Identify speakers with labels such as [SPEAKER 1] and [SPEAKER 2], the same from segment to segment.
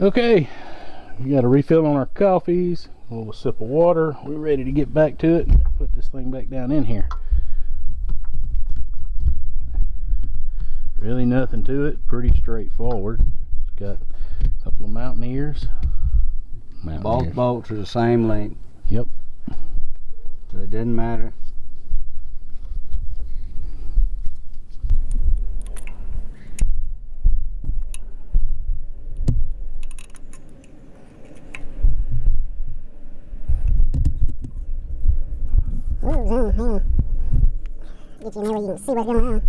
[SPEAKER 1] Okay, we got a refill on our coffees, a little sip of water. We're ready to get back to it and put this thing back down in here. Really nothing to it, pretty straightforward. It's got a couple of mountain
[SPEAKER 2] Both bolts are the same length.
[SPEAKER 1] Yep.
[SPEAKER 2] So it doesn't matter.
[SPEAKER 3] Ooh, get you in there where you can see what's going on.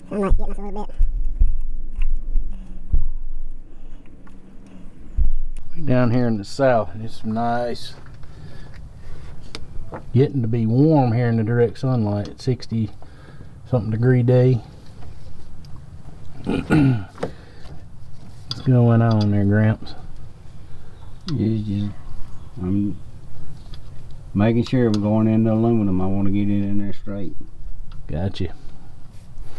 [SPEAKER 3] Sunlight's getting us a little bit.
[SPEAKER 1] Down here in the south, it's nice. Getting to be warm here in the direct sunlight at 60 something degree day. What's going on there, Gramps?
[SPEAKER 2] I'm making sure we're going into aluminum. I want to get it in there straight.
[SPEAKER 1] Gotcha.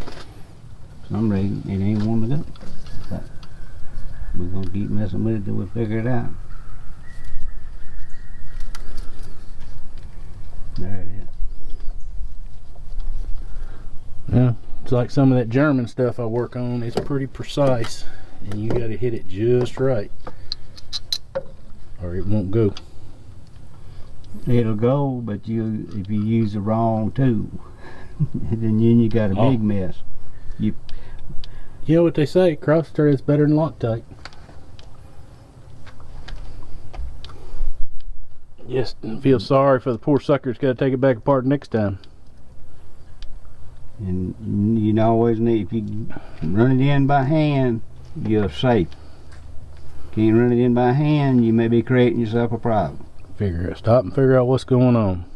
[SPEAKER 2] For some reason it ain't wanting to go. But we're gonna keep messing with it till we figure it out. There it is.
[SPEAKER 1] Yeah, it's like some of that German stuff I work on. It's pretty precise, and you got to hit it just right, or it won't go.
[SPEAKER 2] It'll go, but if you use the wrong tool, then you got a big mess.
[SPEAKER 1] You know what they say, cross thread is better than Loctite. Just feel sorry for the poor sucker's got to take it back apart next time.
[SPEAKER 2] And you always need, if you run it in by hand, you're safe. Can't run it in by hand, you may be creating yourself a problem.
[SPEAKER 1] Stop and figure out what's going on.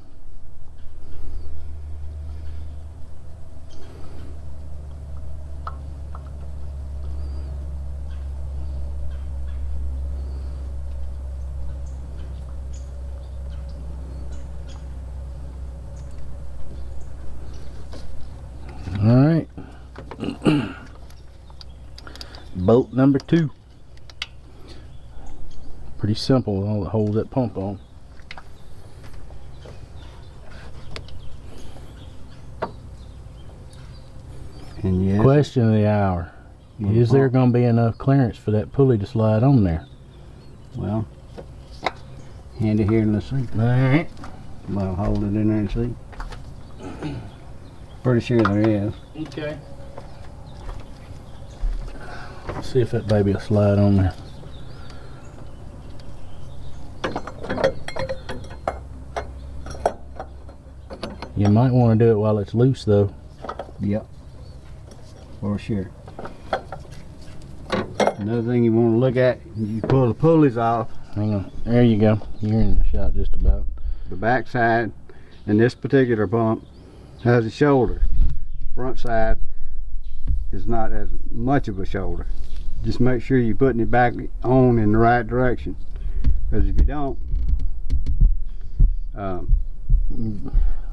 [SPEAKER 1] All right. Bolt number 2. Pretty simple, all that holds that pump on.
[SPEAKER 2] And yes,
[SPEAKER 1] Question of the hour. Is there going to be enough clearance for that pulley to slide on there?
[SPEAKER 2] Well, hand it here and let's see.
[SPEAKER 1] Alright.
[SPEAKER 2] Well, hold it in there and see. Pretty sure there is.
[SPEAKER 1] Okay. Let's see if that baby will slide on there. You might want to do it while it's loose though.
[SPEAKER 2] Yep. For sure. Another thing you want to look at, you pull the pulleys off.
[SPEAKER 1] Hang on. There you go. You're in the shot just about.
[SPEAKER 2] The back side in this particular pump has a shoulder. Front side is not as much of a shoulder. Just make sure you're putting it back on in the right direction. Because if you don't,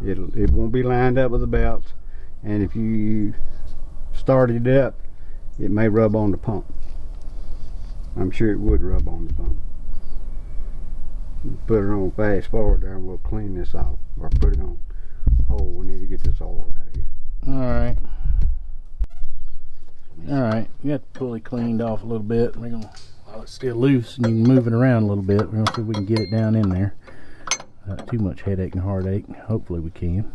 [SPEAKER 2] it won't be lined up with the belts. And if you start it up, it may rub on the pump. I'm sure it would rub on the pump. Put it on fast forward there and we'll clean this off, or put it on hold. We need to get this oil out of here.
[SPEAKER 1] Alright. Alright, we got the pulley cleaned off a little bit. We're gonna, while it's still loose and you can move it around a little bit, we're gonna see if we can get it down in there. Not too much headache and heartache. Hopefully we can.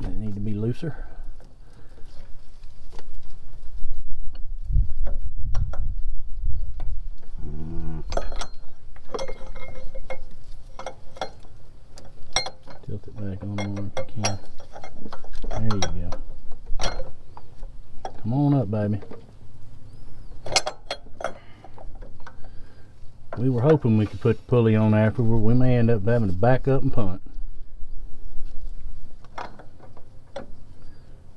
[SPEAKER 1] Does it need to be looser? Tilt it back on more if you can. There you go. Come on up, baby. We were hoping we could put the pulley on afterward. We may end up having to back up and punt.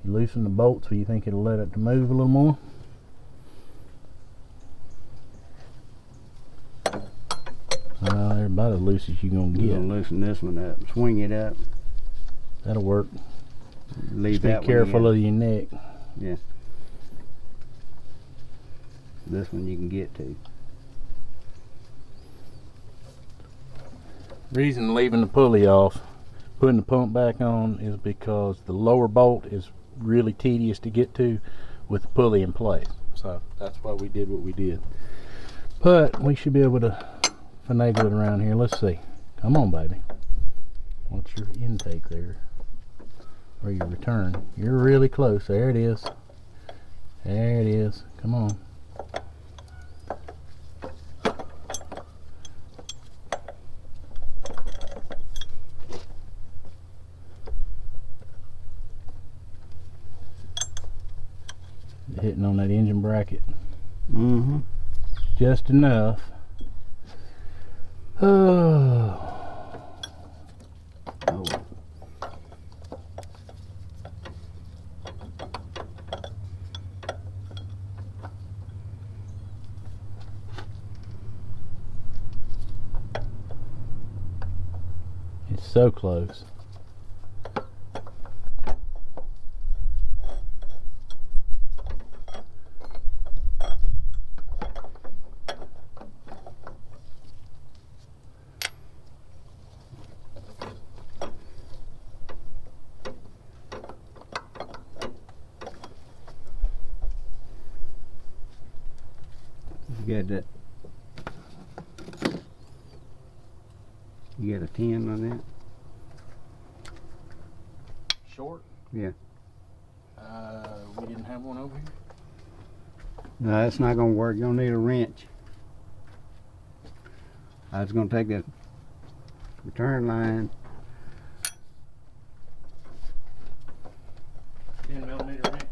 [SPEAKER 1] You loosen the bolts so you think it'll let it move a little more. loose as you're gonna
[SPEAKER 2] You're
[SPEAKER 1] get.
[SPEAKER 2] gonna loosen this one up, swing it up,
[SPEAKER 1] That'll work.
[SPEAKER 2] leave
[SPEAKER 1] Just be
[SPEAKER 2] that
[SPEAKER 1] careful
[SPEAKER 2] one
[SPEAKER 1] of your neck.
[SPEAKER 2] in. This one you can get to.
[SPEAKER 1] Reason leaving the pulley off, putting the pump back on, is because the lower bolt is really tedious to get to with the pulley in place. So that's why we did what we did. But we should be able to finagle it around here. Let's see. Come on, baby. What's your intake there? Or your return? You're really close. There it is. There it is. Come on. Hitting on that engine bracket
[SPEAKER 2] Mm-hmm.
[SPEAKER 1] just enough. Oh,
[SPEAKER 2] Oh.
[SPEAKER 1] it's so close.
[SPEAKER 2] You got that. You got a 10 on that?
[SPEAKER 1] Short?
[SPEAKER 2] Yeah.
[SPEAKER 1] We didn't have one over here.
[SPEAKER 2] No, that's not gonna work. You'll need a wrench. I was gonna take that return line.
[SPEAKER 1] 10mm wrench.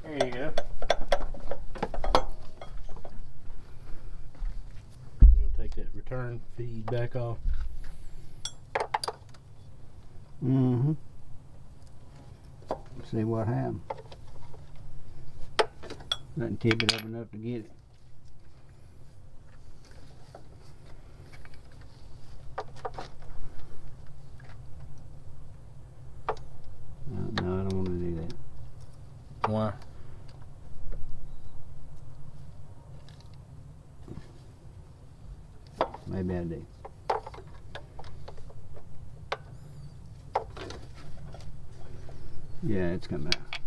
[SPEAKER 1] There you go. You'll take that return feed back off.
[SPEAKER 2] Mm-hmm. See what happened. Nothing tip it up enough to get it. No, I don't want to do that.
[SPEAKER 1] Why?
[SPEAKER 2] Maybe I do. Yeah, it's coming out.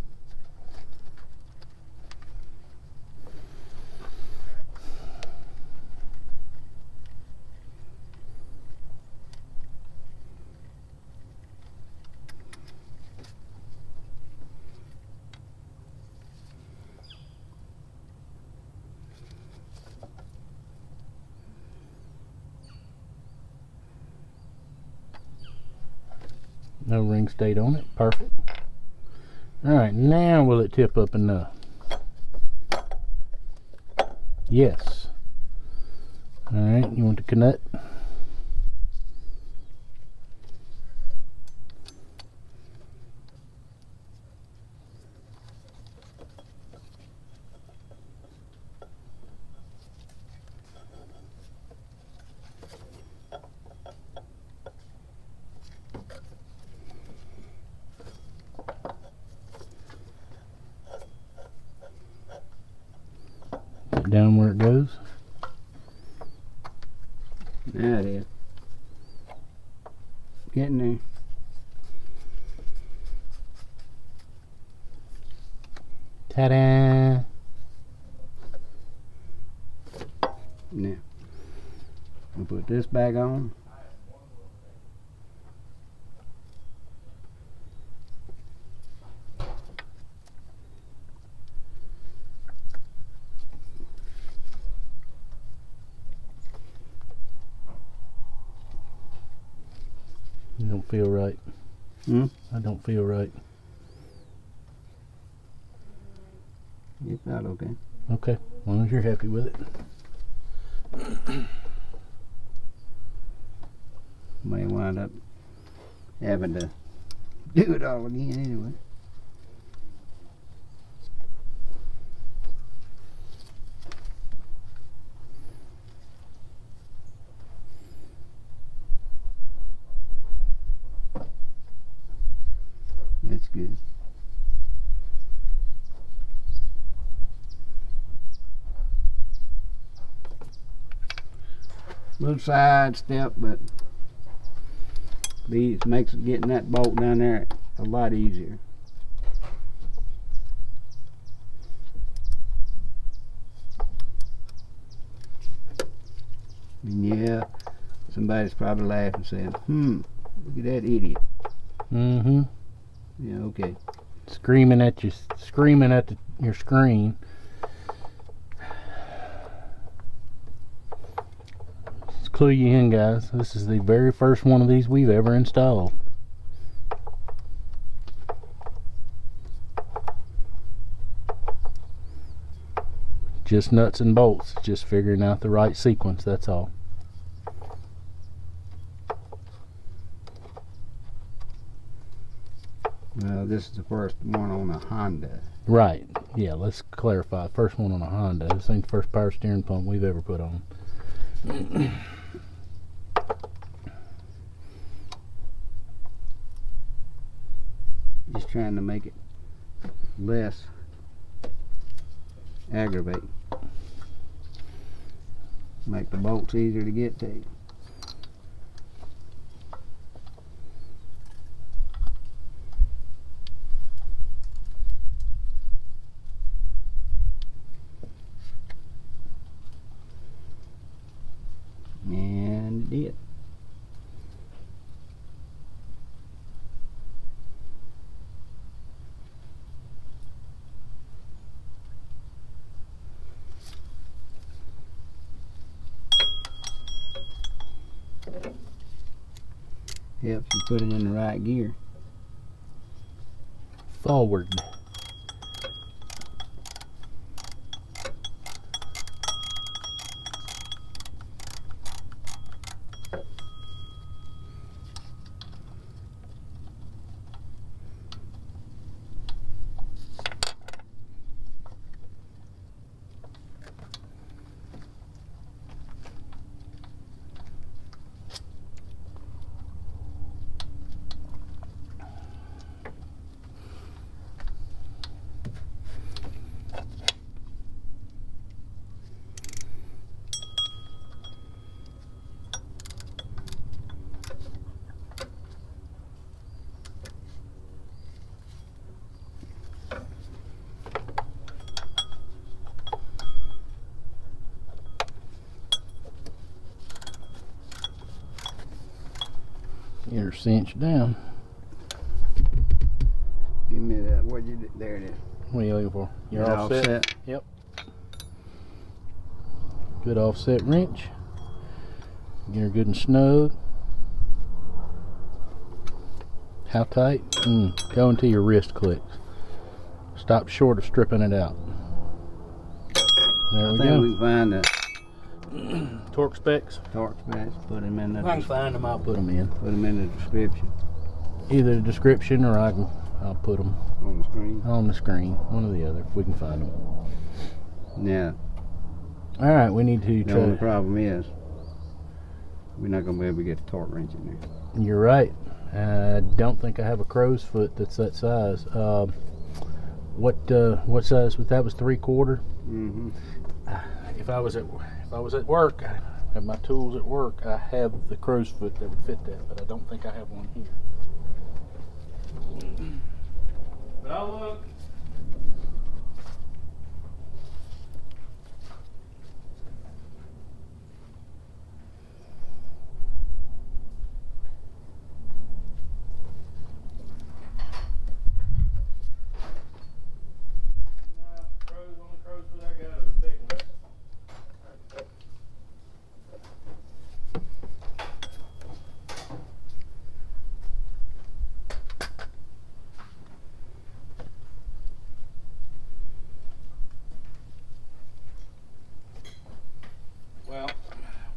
[SPEAKER 1] No ring stayed on it. Perfect. Alright, now will it tip up enough? Yes. Alright, you want the knut? Down where it goes.
[SPEAKER 2] There it is. Getting there.
[SPEAKER 1] Ta-da!
[SPEAKER 2] Now, we'll put this back on.
[SPEAKER 1] It don't feel right.
[SPEAKER 2] Hmm?
[SPEAKER 1] I don't feel right.
[SPEAKER 2] It's not okay.
[SPEAKER 1] Okay, as long as you're happy with it.
[SPEAKER 2] May wind up having to do it all again anyway. That's good. Little side step, but these makes getting that bolt down there a lot easier. And yeah, somebody's probably laughing saying, look at that idiot.
[SPEAKER 1] Mm-hmm.
[SPEAKER 2] Yeah, okay.
[SPEAKER 1] Screaming at your screen. Let's clue you in, guys. This is the very first one of these we've ever installed. Just nuts and bolts, just figuring out the right sequence, that's all.
[SPEAKER 2] Well, this is the first one on a Honda.
[SPEAKER 1] Right, yeah, let's clarify. First one on a Honda. This ain't the first power steering pump we've ever put on.
[SPEAKER 2] Just trying to make it less aggravating. Make the bolts easier to get to. And it did. Helps you put it in the right gear.
[SPEAKER 1] Forward. Get her cinched down.
[SPEAKER 2] Give me that. What you do? There it is.
[SPEAKER 1] What are you looking for? You're
[SPEAKER 2] Is it
[SPEAKER 1] all set? Yep. Good offset wrench. Get her good and snug. How tight? Go until your wrist clicks. Stop short of stripping it out. There
[SPEAKER 2] I
[SPEAKER 1] we
[SPEAKER 2] think
[SPEAKER 1] go.
[SPEAKER 2] we can find the
[SPEAKER 1] Torque specs.
[SPEAKER 2] torque specs. Put them in
[SPEAKER 1] If I can
[SPEAKER 2] the
[SPEAKER 1] find them, I'll put them in.
[SPEAKER 2] description
[SPEAKER 1] Either the description or I'll put them
[SPEAKER 2] on the screen.
[SPEAKER 1] on the screen. One or the other, if we can find them.
[SPEAKER 2] Now,
[SPEAKER 1] All right, we need to
[SPEAKER 2] the only
[SPEAKER 1] try.
[SPEAKER 2] problem is we're not going to be able to get the torque wrench in there.
[SPEAKER 1] You're right. I don't think I have a crow's foot that's that size. What size was that? Was 3/4?
[SPEAKER 2] Mm-hmm.
[SPEAKER 1] If I was at work, I have my tools at work. I have the crow's foot that would fit that, but I don't think I have one here. But I'll look.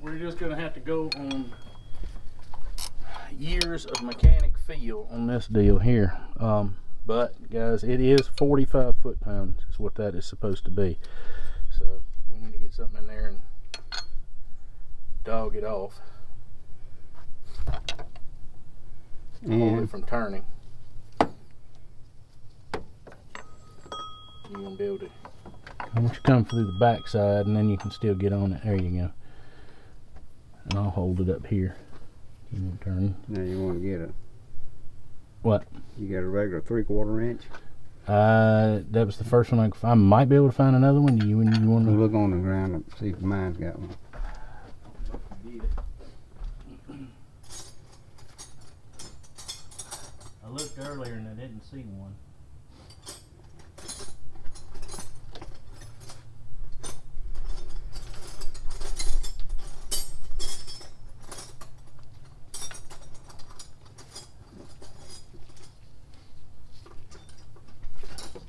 [SPEAKER 1] we're just gonna have to go on years of mechanic feel on this deal here. But guys, it is 45 foot-pounds is what that is supposed to be. So we need to get something in there and dog it off. Hold it from turning. You're gonna be able to. I want you to come through the back side, and then you can still get on it. There you go. And I'll hold it up here. You want to turn?
[SPEAKER 2] Now you want to get a.
[SPEAKER 1] What?
[SPEAKER 2] You got a regular 3/4 inch.
[SPEAKER 1] That was the first one I could find. I might be able to find another one. You want to
[SPEAKER 2] Look on the ground and see if mine's got one.
[SPEAKER 1] I looked earlier and I didn't see one.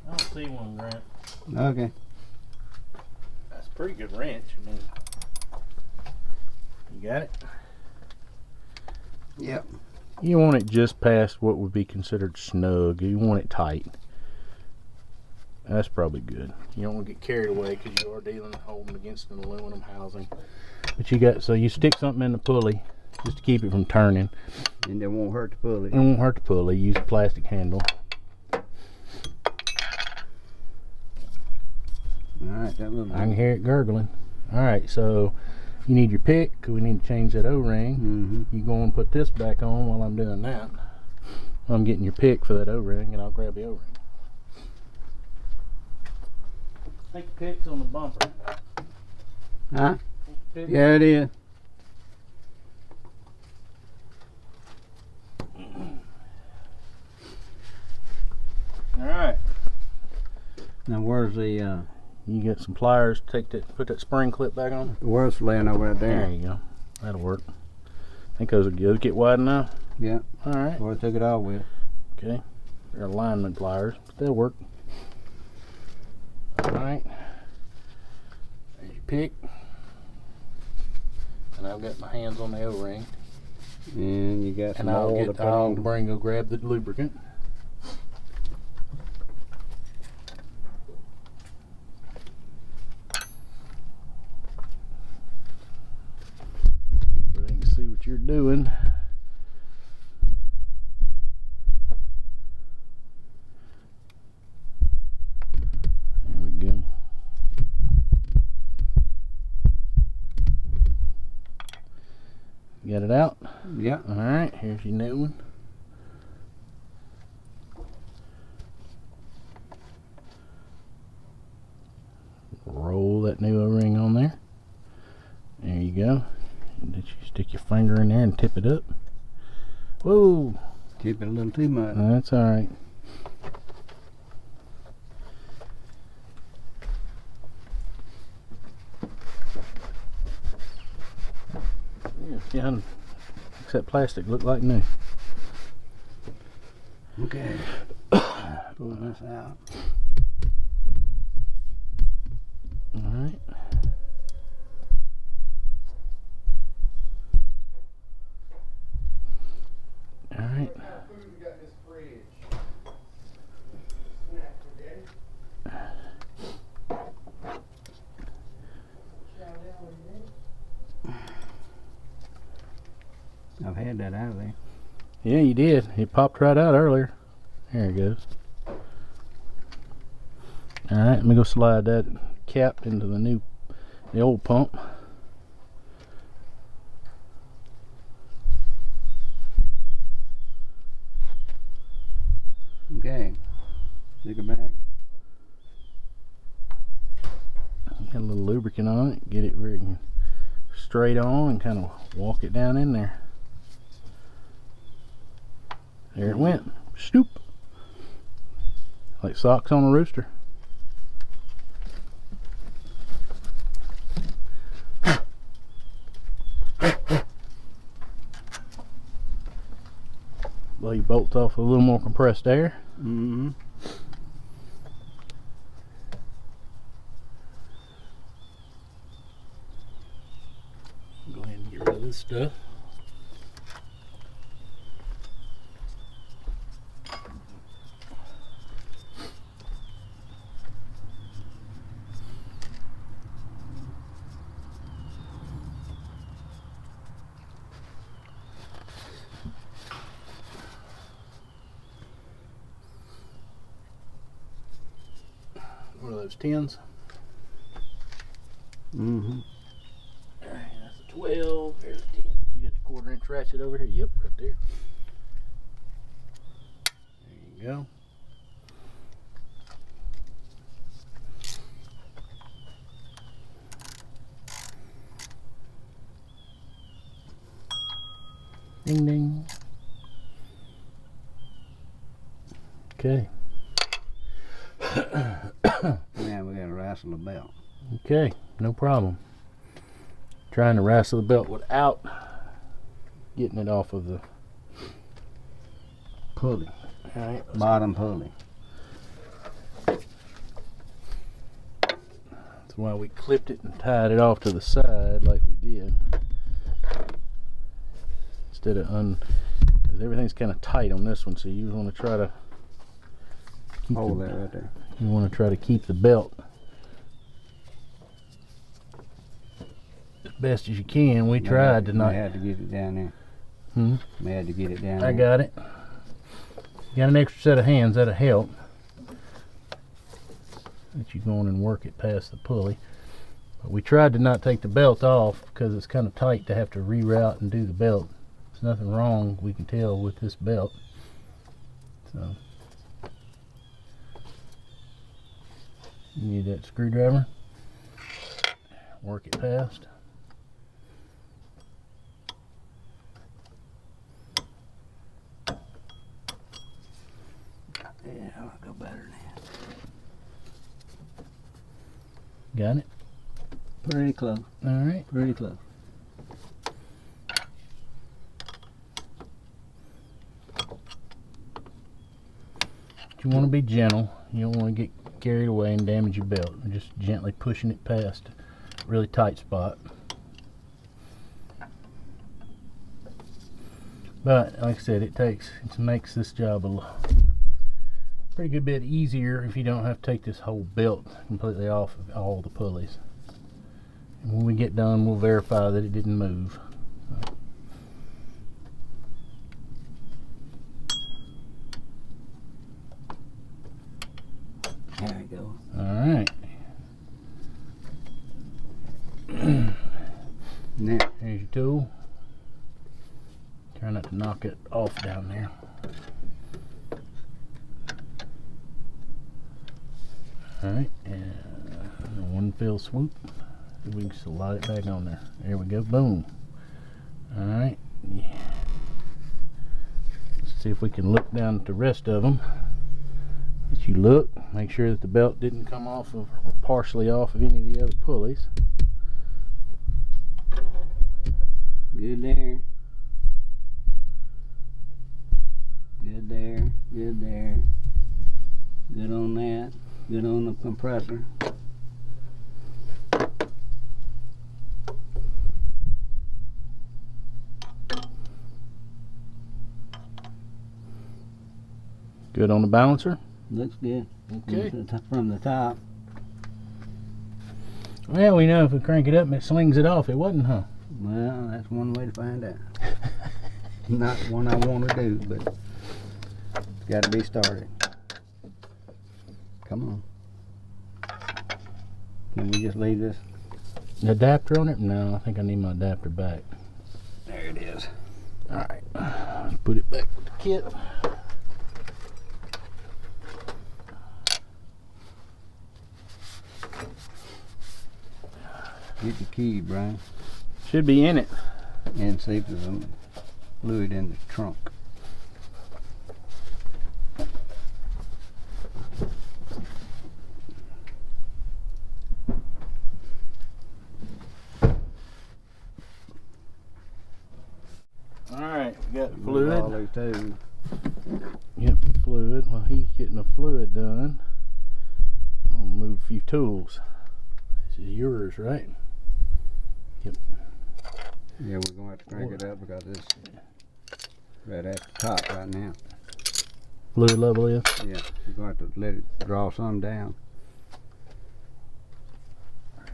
[SPEAKER 1] I don't see one, Grant.
[SPEAKER 2] Okay.
[SPEAKER 1] That's a pretty good wrench. I mean, you got it?
[SPEAKER 2] Yep.
[SPEAKER 1] You want it just past what would be considered snug. You want it tight. That's probably good. You don't want to get carried away because you are holding against an aluminum housing. But you got, so you stick something in the pulley just to keep it from turning.
[SPEAKER 2] And it won't hurt the pulley.
[SPEAKER 1] It won't hurt the pulley. Use a plastic handle.
[SPEAKER 2] Alright, that little.
[SPEAKER 1] I can hear it gurgling. Alright, so you need your pick because we need to change that O-ring.
[SPEAKER 2] Mm-hmm.
[SPEAKER 1] You go and put this back on while I'm doing that. I'm getting your pick for that O-ring, and I'll grab the O-ring. I think the pick's on the bumper.
[SPEAKER 2] Huh?
[SPEAKER 1] Pick.
[SPEAKER 2] Yeah, it is.
[SPEAKER 1] Alright.
[SPEAKER 2] Now where's the
[SPEAKER 1] You get some pliers, take that, put that spring clip back on.
[SPEAKER 2] where's the laying over there?
[SPEAKER 1] There you go. That'll work. I think those are good. Get wide enough.
[SPEAKER 2] Yeah.
[SPEAKER 1] Alright.
[SPEAKER 2] Where I took it off with.
[SPEAKER 1] Okay. They're alignment pliers, but they'll work. Alright. There's your pick. And I've got my hands on the O-ring.
[SPEAKER 2] And you got some
[SPEAKER 1] And
[SPEAKER 2] oil to put
[SPEAKER 1] I'll
[SPEAKER 2] on.
[SPEAKER 1] go grab the lubricant. So they can see what you're doing. There we go. Get it out?
[SPEAKER 2] Yeah.
[SPEAKER 1] Alright, here's your new one. Roll that new O-ring on there. There you go. And then you stick your finger in there and tip it up. Whoa!
[SPEAKER 2] Tip it a little too much.
[SPEAKER 1] That's alright. Yeah, makes that plastic look like new.
[SPEAKER 2] Okay. Pull this out.
[SPEAKER 1] Alright. Alright.
[SPEAKER 2] I've had that out of there.
[SPEAKER 1] Yeah, you did. It popped right out earlier. There it goes. Alright, let me go slide that cap into the old pump.
[SPEAKER 2] Okay. Stick it back.
[SPEAKER 1] Got a little lubricant on it. Get it where it can straight on and kind of walk it down in there. There it went. Stoop. Like socks on a rooster. Blow your bolts off with a little more compressed air.
[SPEAKER 2] Mm-hmm.
[SPEAKER 1] Go ahead of this stuff. What are those, 10s?
[SPEAKER 2] Mm-hmm.
[SPEAKER 1] Alright, that's a 12. There's a 10. You get the 1/4 inch ratchet over here? Yep, right there. There you go. Ding ding. Okay.
[SPEAKER 2] Now we gotta wrestle the belt.
[SPEAKER 1] Okay, no problem. Trying to wrestle the belt without getting it off of the
[SPEAKER 2] Pulley.
[SPEAKER 1] Alright,
[SPEAKER 2] Bottom pulley.
[SPEAKER 1] that's why we clipped it and tied it off to the side like we did. Instead of because everything's kind of tight on this one, so you want to try to keep
[SPEAKER 2] Hold that right there.
[SPEAKER 1] you want to try to keep the belt as best as you can. We tried to
[SPEAKER 2] We
[SPEAKER 1] not.
[SPEAKER 2] had to get it down there.
[SPEAKER 1] Hmm?
[SPEAKER 2] We had to get it down there.
[SPEAKER 1] I got it. Got an extra set of hands, that'll help. Let you go on and work it past the pulley. But we tried to not take the belt off because it's kind of tight to have to reroute and do the belt. There's nothing wrong, we can tell, with this belt. So you need that screwdriver. Work it past.
[SPEAKER 2] Yeah, I'll go better than that.
[SPEAKER 1] Got it?
[SPEAKER 2] Pretty close.
[SPEAKER 1] Alright.
[SPEAKER 2] Pretty close.
[SPEAKER 1] You want to be gentle. You don't want to get carried away and damage your belt. You're just gently pushing it past a really tight spot. But like I said, it makes this job a pretty good bit easier if you don't have to take this whole belt completely off of all the pulleys. And when we get done, we'll verify that it didn't move.
[SPEAKER 2] There we go.
[SPEAKER 1] Alright.
[SPEAKER 2] Now,
[SPEAKER 1] Here's your tool. Try not to knock it off down there. Alright, and one fell swoop. We can slide it back on there. There we go, boom. Alright, yeah. Let's see if we can look down at the rest of them. As you look, make sure that the belt didn't come off of, or partially off of any of the other pulleys.
[SPEAKER 2] good there. Good there, good there. Good on that. Good on the compressor.
[SPEAKER 1] Good on the balancer.
[SPEAKER 2] Looks good.
[SPEAKER 1] Okay.
[SPEAKER 2] From the top.
[SPEAKER 1] Well, we know if we crank it up and it slings it off, it wasn't, huh?
[SPEAKER 2] Well, that's one way to find out. Not one I want to do, but it's got to be started. Come on. Can we just leave this?
[SPEAKER 1] Adapter on it? No, I think I need my adapter back.
[SPEAKER 2] There it is.
[SPEAKER 1] Alright, let's put it back with the kit.
[SPEAKER 2] Get the key, Brian,
[SPEAKER 1] Should be in it.
[SPEAKER 2] and see if there's some fluid in the trunk.
[SPEAKER 1] Alright, we got
[SPEAKER 2] All
[SPEAKER 1] fluid.
[SPEAKER 2] those too.
[SPEAKER 1] Yep, fluid. While he's getting the fluid done, I'm gonna move a few tools. This is yours, right? Yep.
[SPEAKER 2] Yeah, we're gonna have to crank it up because it's right at the top right now.
[SPEAKER 1] Fluid level is.
[SPEAKER 2] Yeah, we're gonna have to let it draw some down.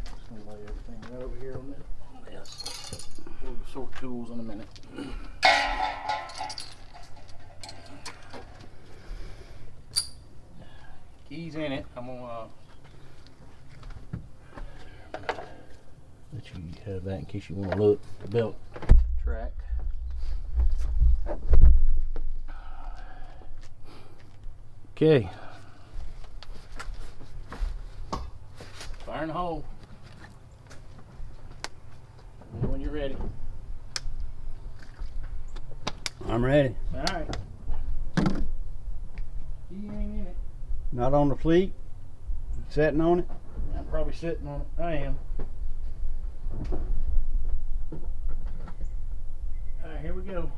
[SPEAKER 1] Just gonna lay everything right over here on this. We'll sort tools in a minute. Keys in it. I'm gonna let you have that in case you want to look the belt track. Okay. Fire in the hole. When you're ready.
[SPEAKER 2] I'm ready.
[SPEAKER 1] All right. Key ain't in it.
[SPEAKER 2] Not on the fleet? Sitting on it?
[SPEAKER 1] I'm probably sitting on it. I am. All right, here we go.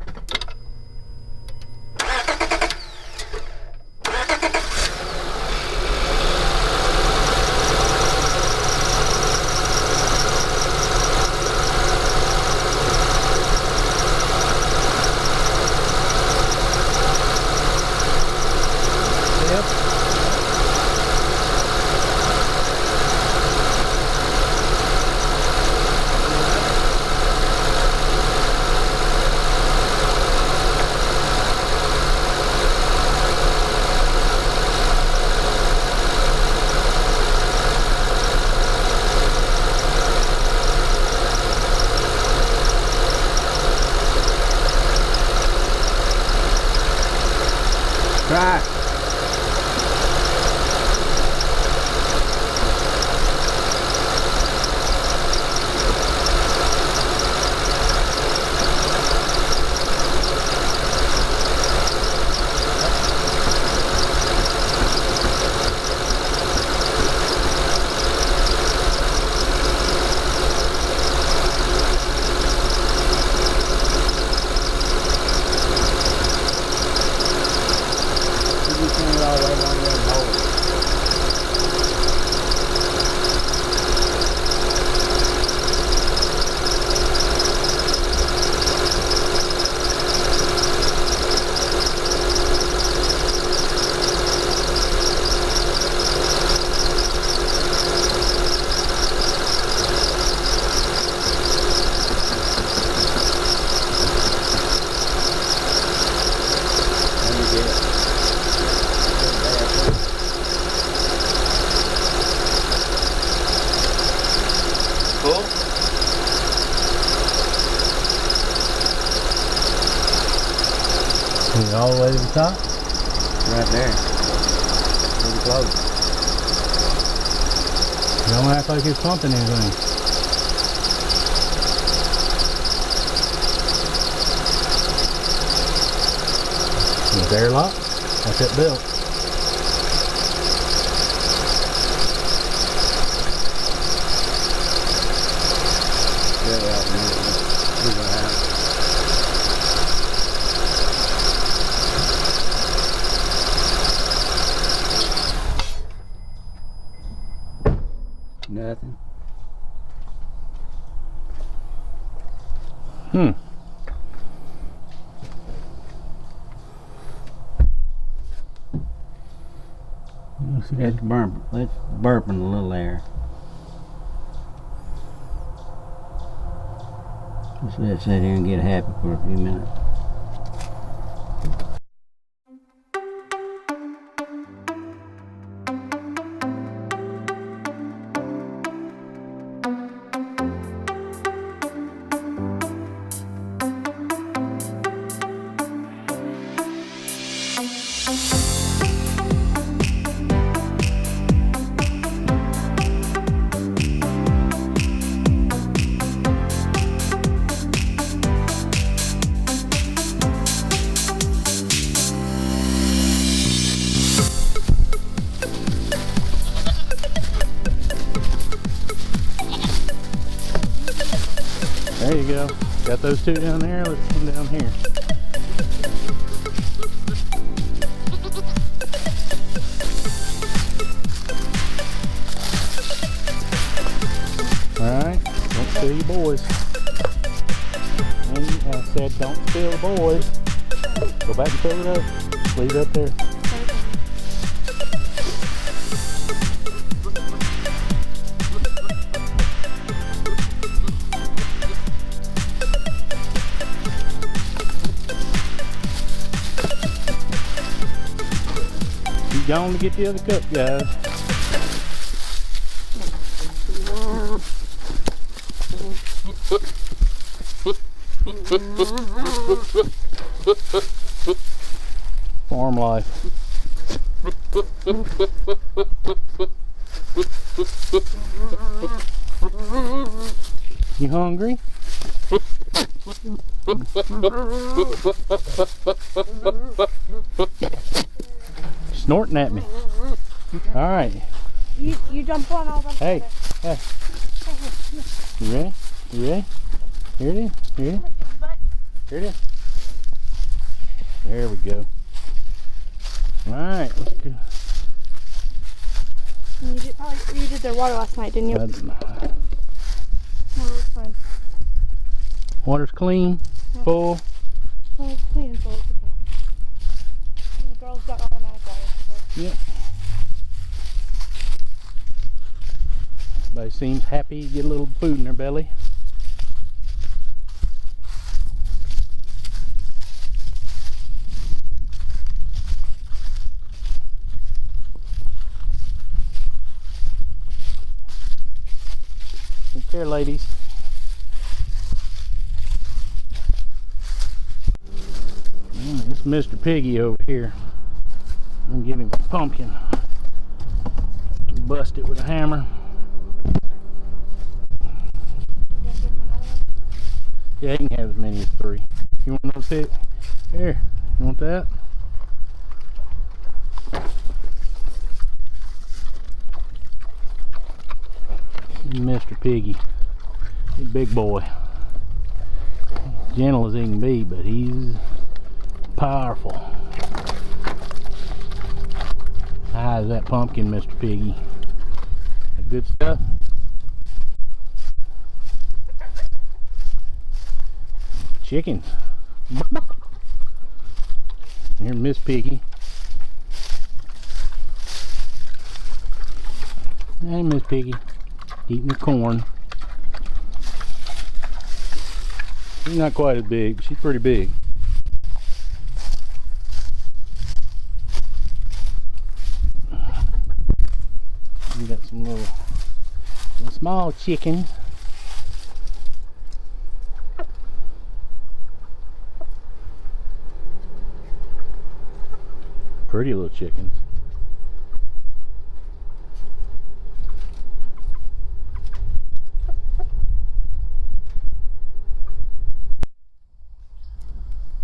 [SPEAKER 2] Try.
[SPEAKER 1] Cool. All the way to the top?
[SPEAKER 2] Right there. Pretty close.
[SPEAKER 1] You don't act like it's pumping anything. It's airlock. That's that belt.
[SPEAKER 2] Get it out in there. See what happens. Nothing. Let's burp. Let's burp in a little air. Just let it sit here and get happy for a few minutes. There you go. Got those two down there. Let's come down here. All right. Don't kill you boys.
[SPEAKER 1] said don't spill the boys. Go back and fill it up. Just leave it up there. Keep going to get the other cup, guys. Farm life. You hungry? Snorting at me. All right.
[SPEAKER 4] You jump on all the
[SPEAKER 1] Hey, hey. You ready? You ready? Here it is. Here it is. Here it is. There we go. All right, let's go.
[SPEAKER 4] You did their water last night, didn't you? No, it's fine.
[SPEAKER 1] Water's clean, full.
[SPEAKER 4] Well, it's clean and full. It's okay. And the girls got automatic water. So.
[SPEAKER 1] Yep. Everybody seems happy to get a little food in their belly. Take care, ladies. This Mr. Piggy over here. I'm gonna give him a pumpkin. Bust it with a hammer. Yeah, you can have as many as 3. You want another pick? Here, you want that? Mr. Piggy, he's a big boy. Gentle as he can be, but he's powerful. How's that pumpkin, Mr. Piggy? That good stuff? Chickens. Here's Miss Piggy. Hey, Miss Piggy. Eating the corn. She's not quite as big, but she's pretty big. We got some little small chickens. Pretty little chickens.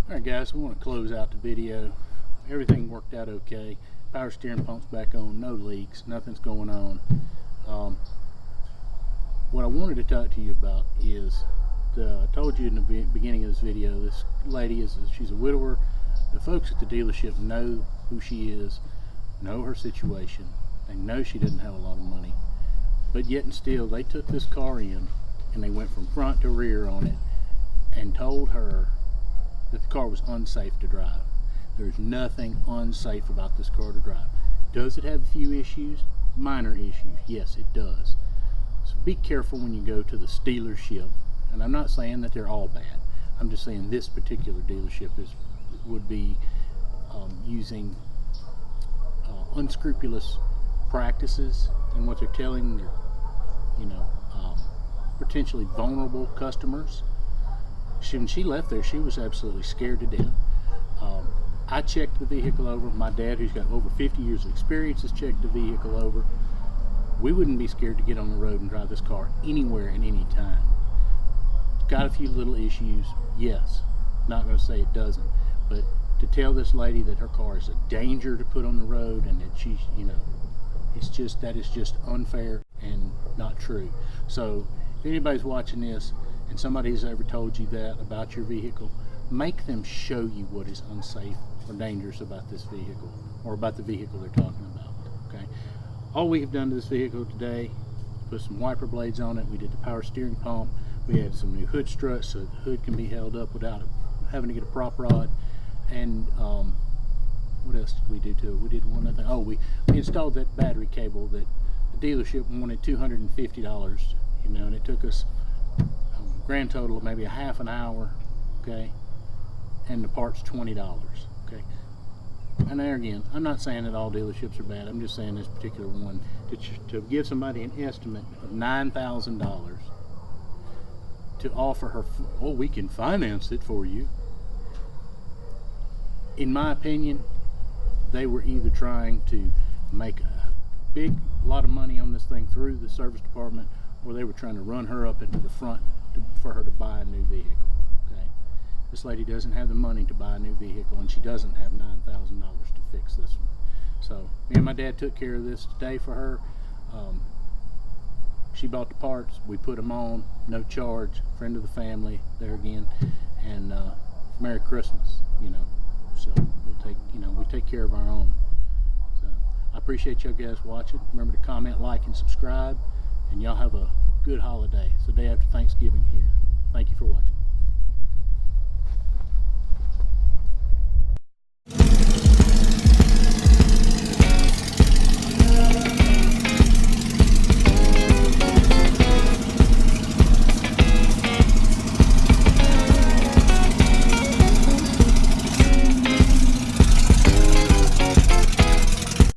[SPEAKER 1] Alright guys, we want to close out the video. Everything worked out okay. Power steering pump's back on, no leaks, nothing's going on. What I wanted to talk to you about is, I told you in the beginning of this video, this lady she's a widower. The folks at the dealership know who she is, know her situation. They know she doesn't have a lot of money, but yet and still they took this car in and they went from front to rear on it and told her that the car was unsafe to drive. There's nothing unsafe about this car to drive. Does it have a few issues? Minor issues. Yes, it does. So be careful when you go to the dealership. And I'm not saying that they're all bad. I'm just saying this particular dealership would be using unscrupulous practices in what they're telling their, potentially vulnerable customers. When she left there, she was absolutely scared to death. I checked the vehicle over. My dad, who's got over 50 years of experience, has checked the vehicle over. We wouldn't be scared to get on the road and drive this car anywhere and any time. It's got a few little issues, yes. Not going to say it doesn't, but to tell this lady that her car is a danger to put on the road and that she's, that is just unfair and not true. So if anybody's watching this and somebody's ever told you that about your vehicle, make them show you what is unsafe or dangerous about this vehicle or about the vehicle they're talking about. Okay, all we have done to this vehicle today, put some wiper blades on it. We did the power steering pump. We had some new hood struts so the hood can be held up without having to get a prop rod, and what else did we do to it? We did one other thing. Oh, we installed that battery cable that the dealership wanted $250, you know, and it took us a grand total of maybe a half an hour, okay, and the part's $20, okay. And there again, I'm not saying that all dealerships are bad. I'm just saying this particular one, to give somebody an estimate of $9,000 to offer her, oh, we can finance it for you. In my opinion, they were either trying to make a big lot of money on this thing through the service department, or they were trying to run her up into the front for her to buy a new vehicle. Okay, this lady doesn't have the money to buy a new vehicle, and she doesn't have $9,000 to fix this one. So me and my dad took care of this today for her. She bought the parts, we put them on, no charge, friend of the family there again, and Merry Christmas, you know. So we take care of our own. So I appreciate y'all guys watching. Remember to comment, like, and subscribe, and y'all have a good holiday. It's the day after Thanksgiving here. Thank you for watching.